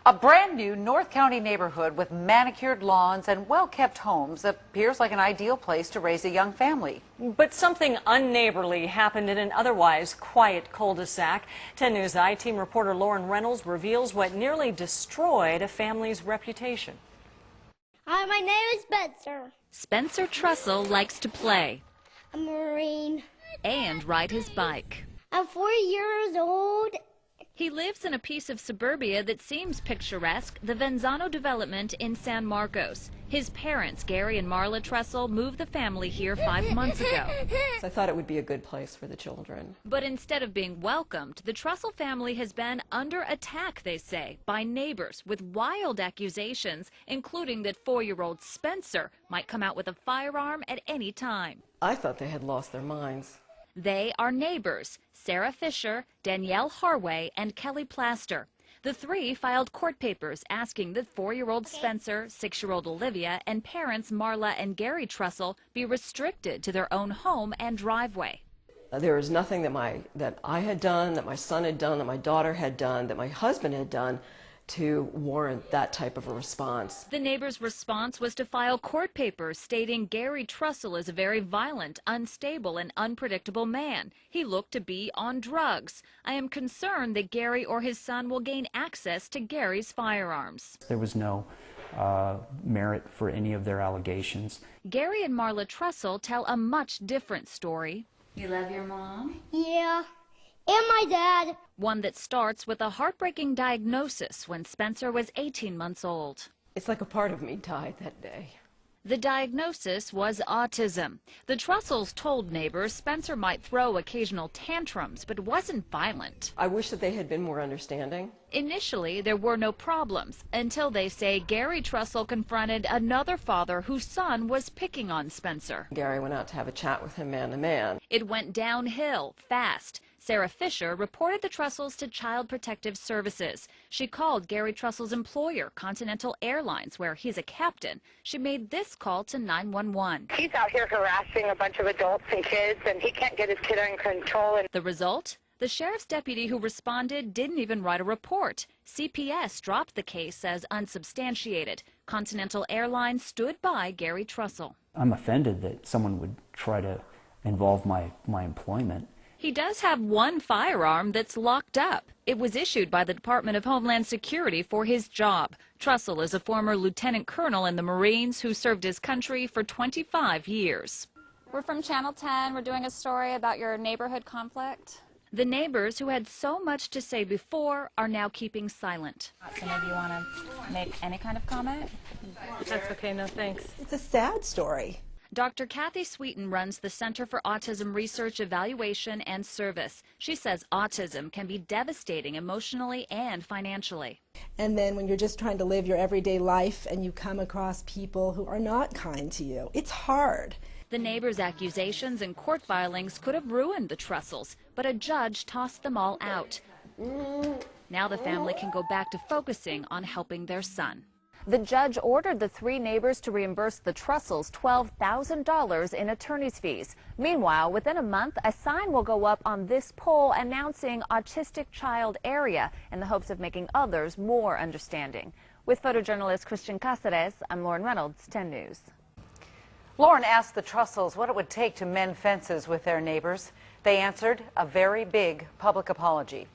A brand new North County neighborhood with manicured lawns and well-kept homes appears like an ideal place to raise a young family. But something unneighborly happened in an otherwise quiet cul-de-sac. 10 News I-Team reporter Lauren Reynolds reveals what nearly destroyed a family's reputation. Hi, my name is Spencer. Spencer Trussell likes to play. I'm a Marine. And ride his bike. I'm 4 years old. He lives in a piece of suburbia that seems picturesque, the Venzano development in San Marcos. His parents, Gary and Marla Trussell, moved the family here 5 months ago. I thought it would be a good place for the children. But instead of being welcomed, the Trussell family has been under attack, they say, by neighbors with wild accusations, including that 4-year-old Spencer might come out with a firearm at any time. I thought they had lost their minds. They are neighbors, Sarah Fisher, Danielle Harway, and Kelly Plaster. The three filed court papers asking that 4-year-old Spencer, 6-year-old Olivia, and parents Marla and Gary Trussell be restricted to their own home and driveway. There was nothing that I had done, that my son had done, that my daughter had done, that my husband had done to warrant that type of a response. The neighbor's response was to file court papers stating Gary Trussell is a very violent, unstable, and unpredictable man. He looked to be on drugs. I am concerned that Gary or his son will gain access to Gary's firearms. There was no merit for any of their allegations. Gary and Marla Trussell tell a much different story. You love your mom? Yeah, and my dad. One that starts with a heartbreaking diagnosis when Spencer was 18 months old. It's like a part of me died that day. The diagnosis was autism. The Trussells told neighbors Spencer might throw occasional tantrums, but wasn't violent. I wish that they had been more understanding. Initially, there were no problems until they say Gary Trussell confronted another father whose son was picking on Spencer. Gary went out to have a chat with him man to man. It went downhill fast. Sarah Fisher reported the Trussells to Child Protective Services. She called Gary Trussell's employer, Continental Airlines, where he's a captain. She made this call to 911. He's out here harassing a bunch of adults and kids, and he can't get his kid under control. The result? The sheriff's deputy who responded didn't even write a report. CPS dropped the case as unsubstantiated. Continental Airlines stood by Gary Trussell. I'm offended that someone would try to involve my employment. He does have one firearm that's locked up. It was issued by the Department of Homeland Security for his job. Trussell is a former lieutenant colonel in the Marines who served his country for 25 years. We're from Channel 10. We're doing a story about your neighborhood conflict. The neighbors who had so much to say before are now keeping silent. So maybe you want to make any kind of comment? That's okay, no thanks. It's a sad story. Dr. Kathy Sweeten runs the Center for Autism Research, Evaluation, and Service. She says autism can be devastating emotionally and financially. And then when you're just trying to live your everyday life and you come across people who are not kind to you, it's hard. The neighbors' accusations and court filings could have ruined the Trussells, but a judge tossed them all out. Now the family can go back to focusing on helping their son. The judge ordered the three neighbors to reimburse the Trussells $12,000 in attorney's fees. Meanwhile, within a month, a sign will go up on this pole announcing Autistic Child Area in the hopes of making others more understanding. With photojournalist Christian Cáceres, I'm Lauren Reynolds, 10 News. Lauren asked the Trussells what it would take to mend fences with their neighbors. They answered a very big public apology.